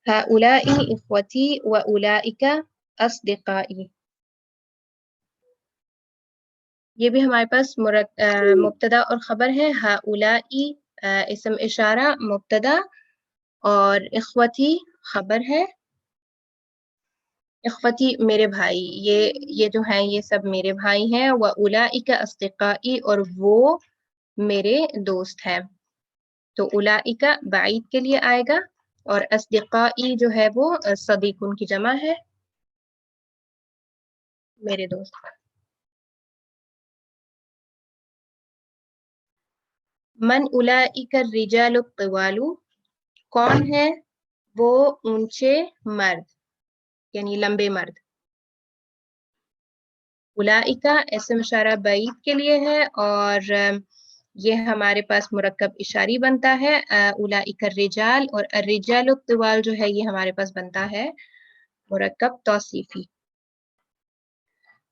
ہا اولائی اخوتی و اولائکا اصدقائی. یہ بھی ہمارے پاس مبتدا اور خبر ہے. ہا اولائی اسم اشارہ مبتدا اور اخوتی خبر ہے. اخوتی میرے بھائی، یہ جو ہیں یہ سب میرے بھائی ہیں. و اولئک اصدقائی، اور وہ میرے دوست ہیں. تو اولئک بعید کے لیے آئے گا، اور اصدقائی جو ہے وہ صدیق ان کی جمع ہے، میرے دوست. من اولئک الرجال الطوال، کون ہے وہ اونچے مرد یعنی لمبے مرد. اولئک اسم اشارہ بعید کے لیے ہے، اور یہ ہمارے پاس مرکب اشاری بنتا ہے. اولئک الرجال، اور الرجال الطوال جو ہے یہ ہمارے پاس بنتا ہے مرکب توصیفی.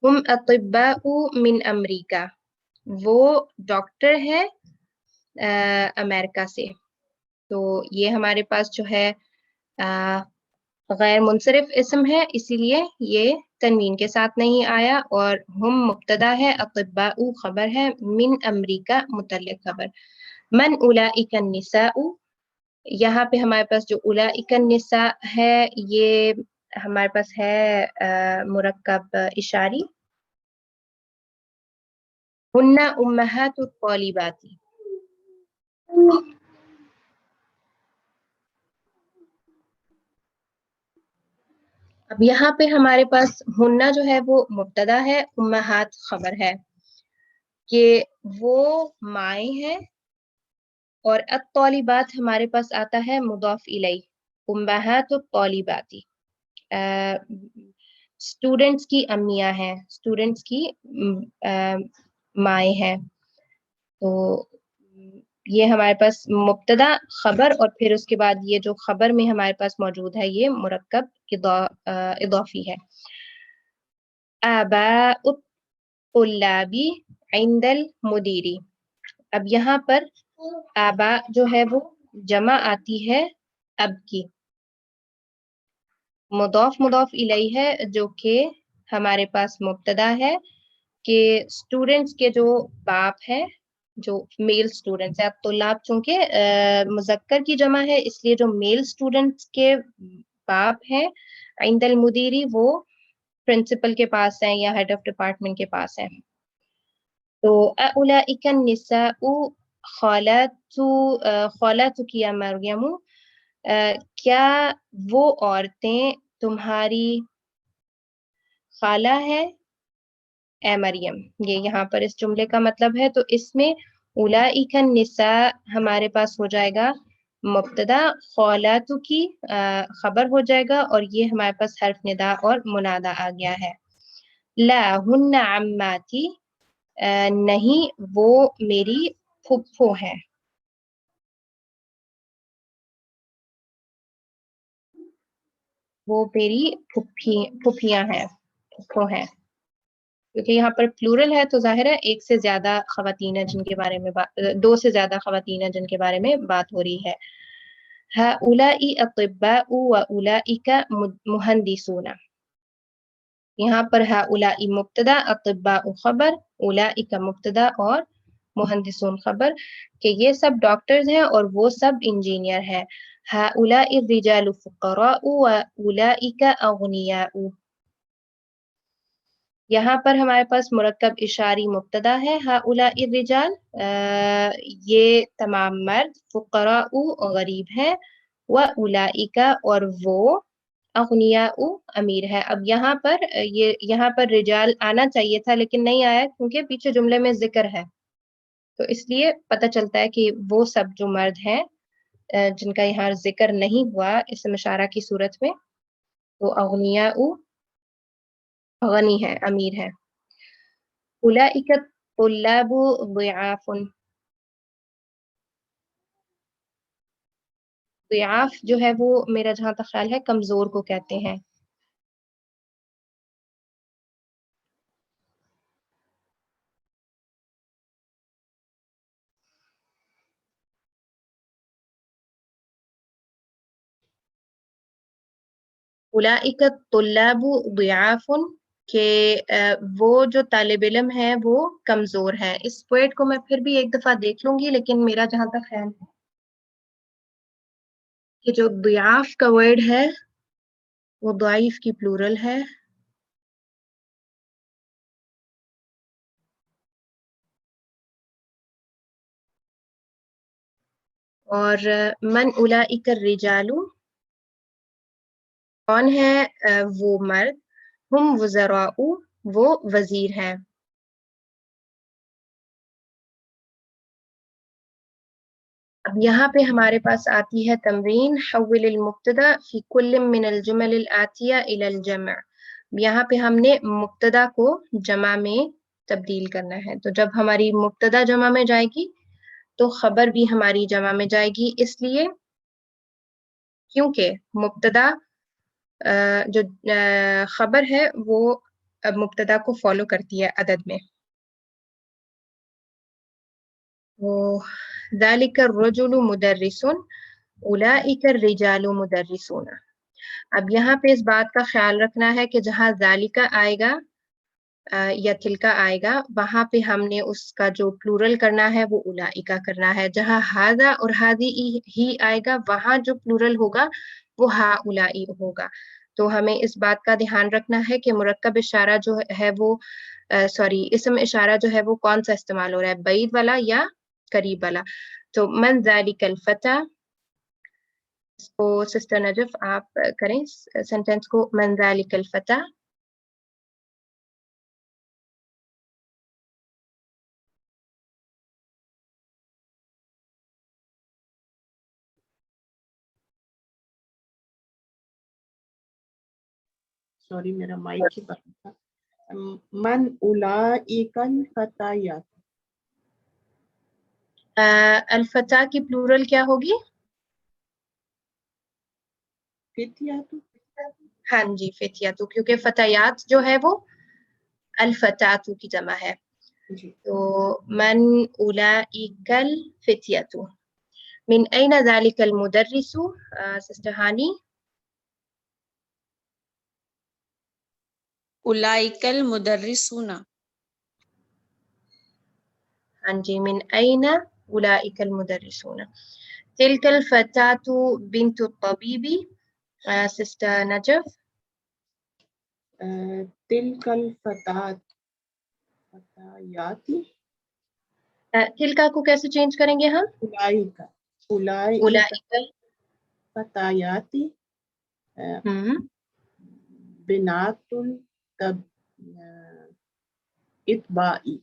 ہم اطباء من امریکہ، وہ ڈاکٹر ہے امریکہ سے. تو یہ ہمارے پاس جو ہے غیر منصرف اسم ہے، اسی لیے یہ تنوین کے ساتھ نہیں آیا. اور ہم مبتدا ہے، اطباء خبر ہے، من امریکہ متعلق خبر. من اولئک النساء، یہاں پہ ہمارے پاس جو اولئک النساء ہے یہ ہمارے پاس ہے مرکب اشاری. ہن امہات الطالبات. اب یہاں پہ ہمارے پاس ہننا جو ہے وہ مبتدا ہے، امہات خبر ہے کہ وہ مائیں ہیں. اور الطالبات ہمارے پاس آتا ہے مضاف الیہ، امہات الطالبات اسٹوڈنٹس کی امیاں ہیں، اسٹوڈنٹس کی مائیں ہیں. تو یہ ہمارے پاس مبتدا خبر، اور پھر اس کے بعد یہ جو خبر میں ہمارے پاس موجود ہے یہ مرکب اضافی ہے. آباء الطلاب عند المدیر. اب یہاں پر آبا جو ہے وہ جمع آتی ہے اب کی، مضاف الیہ ہے جو کہ ہمارے پاس مبتدا ہے کہ اسٹوڈنٹس کے جو باپ ہے، جو میل اسٹوڈنٹس ہے. اب طلاب چونکہ مذکر کی جمع ہے اس لیے جو میل اسٹوڈنٹس کے باپ ہیں عند المدیری وہ پرنسپل کے پاس ہیں یا ہیڈ آف ڈپارٹمنٹ کے پاس ہیں. تو اولئک النساء خالاتک یا مریم، کیا وہ عورتیں تمہاری خالہ ہے اے مریم. یہ یہاں پر اس جملے کا مطلب ہے. تو اس میں اولئک النساء ہمارے پاس ہو جائے گا مبتدا، خالاتو کی خبر ہو جائے گا، اور یہ ہمارے پاس حرف ندا اور منادا آ گیا ہے. لا ہن عماتی، نہیں وہ میری پھپھو ہیں. وہ میری پھپھیاں ہیں، پھپھو ہیں. کیونکہ یہاں پر پلورل ہے تو ظاہر ہے ایک سے زیادہ خواتین ہیں جن کے بارے میں دو سے زیادہ خواتین ہیں جن کے بارے میں بات ہو رہی ہے. هؤلاء اطباء واولئک مہندسون. یہاں پر هؤلاء مبتدا، اطباء خبر، اولئک مبتدا اور مہندسون خبر کہ یہ سب ڈاکٹرز ہیں اور وہ سب انجینئر ہیں. هؤلاء الرجال فقراء واولئک اغنیاء. یہاں پر ہمارے پاس مرکب اشاری مبتدا ہے هؤلاء الرجال، یہ تمام مرد، فقراء غریب ہیں، واولئک اور وہ، اغنیاء امیر ہے. اب یہاں پر رجال آنا چاہیے تھا لیکن نہیں آیا کیونکہ پیچھے جملے میں ذکر ہے، تو اس لیے پتہ چلتا ہے کہ وہ سب جو مرد ہیں جن کا یہاں ذکر نہیں ہوا اسم اشارہ کی صورت میں، وہ اغنیاء غنی ہے، امیر ہے. اولئک الطلاب ضعاف. ضعاف جو ہے وہ میرا جہاں تک خیال ہے کمزور کو کہتے ہیں. اولئک الطلاب ضعاف کہ وہ جو طالب علم ہیں وہ کمزور ہیں. اس ورڈ کو میں پھر بھی ایک دفعہ دیکھ لوں گی، لیکن میرا جہاں تک خیال ہے کہ جو ضعاف کا ورڈ ہے وہ ضعیف کی پلورل ہے. اور من اولئک الرجال کون ہے وہ مرد، ہم وزراء وہ وزیر ہیں. اب یہاں پہ ہمارے پاس آتی ہے تمرین حول المبتدا فی کل من الجمل الآتیہ الی الجمع. یہاں پہ ہم نے مبتدا کو جمع میں تبدیل کرنا ہے. تو جب ہماری مبتدا جمع میں جائے گی تو خبر بھی ہماری جمع میں جائے گی، اس لیے کیونکہ مبتدا جو خبر ہے وہ مبتدا کو فالو کرتی ہے عدد میں. ذالک الرجل مدرس اولئک الرجال مدرسون. اب یہاں پہ اس بات کا خیال رکھنا ہے کہ جہاں ذالکہ آئے گا یا تلکا آئے گا وہاں پہ ہم نے اس کا جو پلورل کرنا ہے وہ اولئکہ کرنا ہے. جہاں ہذا اور ہذی ہی آئے گا وہاں جو پلورل ہوگا وہ ہؤلائی ہوگا. تو ہمیں اس بات کا دھیان رکھنا ہے کہ مرکب اشارہ جو ہے وہ اسم اشارہ جو ہے وہ کون سا استعمال ہو رہا ہے، بعید والا یا قریب والا. تو من ذالک الفتى، اس کو سسٹر نجف آپ کریں سینٹینس کو، من ذالک الفتى. سوری میرا مائک ہی بند تھا. من اولئک الفتیات. الفتح کی پلورل کیا ہوگی؟ فتیات. ہاں جی فتیات، کیونکہ فتیات جو ہے وہ الفتات کی جمع ہے. جی تو من اولئک الفتیات. من این ذلک المدرس سسٹر ہانی؟ اولئک المدرسون. ہاں جی من این اولئک المدرسون. تلک الفتاة بنت الطبیب سسٹر نجف؟ تلک الفتات فتیات. تلکا کو کیسے چینج کریں گے ہم؟ اولئک اولئک فتیات بنات اتباعی.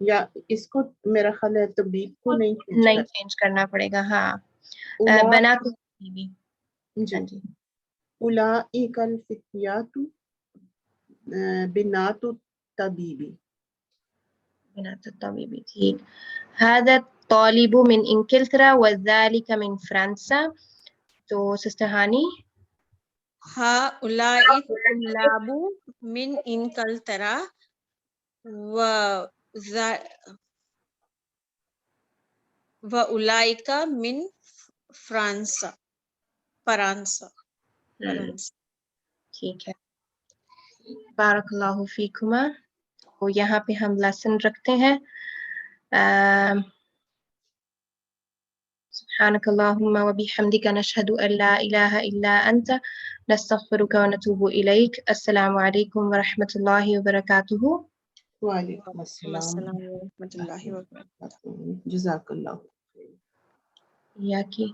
یا اس کو میرا خیال ہے طبیب کو نہیں چینج کرنا پڑے گا. ہاں بنات الطبیب. جی ہاں جی اولئک الفتیات بنات الطبیب. بنات الطبیب ٹھیک. هذا الطالب من انگلترا وذلك من فرنسا. تو سسٹر ہانی؟ هؤلاء الطلاب من انگلترا وأولئك من فرانسا. ٹھیک ہے. بارک اللہ فیکما. تو یہاں پہ ہم لیسن رکھتے ہیں. سبحانك اللهم وبحمدك نشهد أن لا إله إلا أنت نستغفرك ونتوب إليك. السلام عليكم ورحمة الله وبركاته. وعلیکم السلام السلام ورحمۃ اللہ وبرکاتہ. جزاک اللہ. إياكي.